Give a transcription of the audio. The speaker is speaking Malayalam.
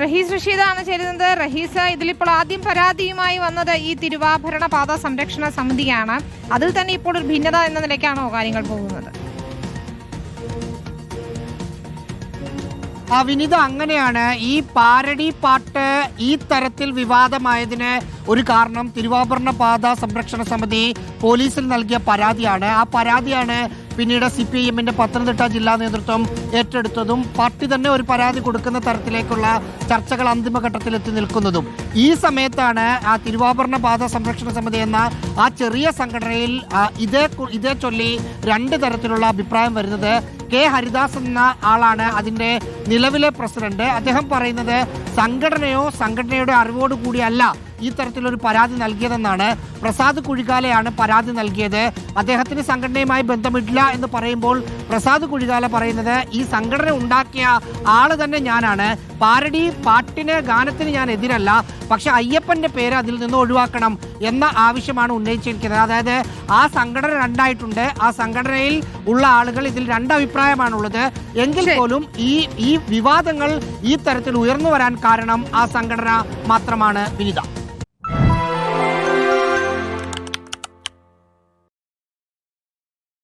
റഹീസ് റഷീദാണ് ചേരുന്നത്. റഹീസ്, ഇതിലിപ്പോൾ ആദ്യം പരാതിയുമായി വന്നത് ഈ തിരുവാഭരണ പാത സംരക്ഷണ സമിതിയാണ്. അതിൽ തന്നെ ഇപ്പോൾ ഒരു ഭിന്നത എന്ന നിലയ്ക്കാണോ കാര്യങ്ങൾ പോകുന്നത്? വിനിത, അങ്ങനെയാണ്. ഈ പാരഡി പാട്ട് ഈ തരത്തിൽ വിവാദമായതിന് ഒരു കാരണം തിരുവാഭരണ പാത സംരക്ഷണ സമിതി പോലീസിൽ നൽകിയ പരാതിയാണ്. ആ പരാതിയാണ് പിന്നീട് CPIM-ന്റെ പത്തനംതിട്ട ജില്ലാ നേതൃത്വം ഏറ്റെടുത്തതും പാർട്ടി തന്നെ ഒരു പരാതി കൊടുക്കുന്ന തരത്തിലേക്കുള്ള ചർച്ചകൾ അന്തിമഘട്ടത്തിലെത്തി നിൽക്കുന്നതും. ഈ സമയത്താണ് ആ തിരുവാഭരണ പാത സംരക്ഷണ സമിതി എന്ന ആ ചെറിയ സംഘടനയിൽ ഇതേ ചൊല്ലി രണ്ട് തരത്തിലുള്ള അഭിപ്രായം വരുന്നത്. കെ ഹരിദാസ് എന്ന ആളാണ് അതിൻ്റെ നിലവിലെ പ്രസിഡന്റ്. അദ്ദേഹം പറയുന്നത് സംഘടനയുടെ അറിവോടുകൂടിയല്ല ഈ തരത്തിലൊരു പരാതി നൽകിയതെന്നാണ്. പ്രസാദ് കുഴികാലയാണ് പരാതി നൽകിയത്. അദ്ദേഹത്തിന് സംഘടനയുമായി ബന്ധമില്ല എന്ന് പറയുമ്പോൾ പ്രസാദ് കുഴികാല പറയുന്നത് ഈ സംഘടന ഉണ്ടാക്കിയ ആള് തന്നെ ഞാനാണ്. പാരഡി ഗാനത്തിന് ഞാൻ എതിരല്ല, പക്ഷെ അയ്യപ്പന്റെ പേര് അതിൽ നിന്ന് ഒഴിവാക്കണം എന്ന ആവശ്യമാണ് ഉന്നയിച്ചിരിക്കുന്നത്. അതായത് ആ സംഘടന രണ്ടായിട്ടുണ്ട്. ആ സംഘടനയിൽ ഉള്ള ആളുകൾ ഇതിൽ രണ്ടഭിപ്രായമാണുള്ളത്. എങ്കിൽ പോലും ഈ വിവാദങ്ങൾ ഈ തരത്തിൽ ഉയർന്നു വരാൻ കാരണം ആ സംഘടന മാത്രമാണ് വിനിത.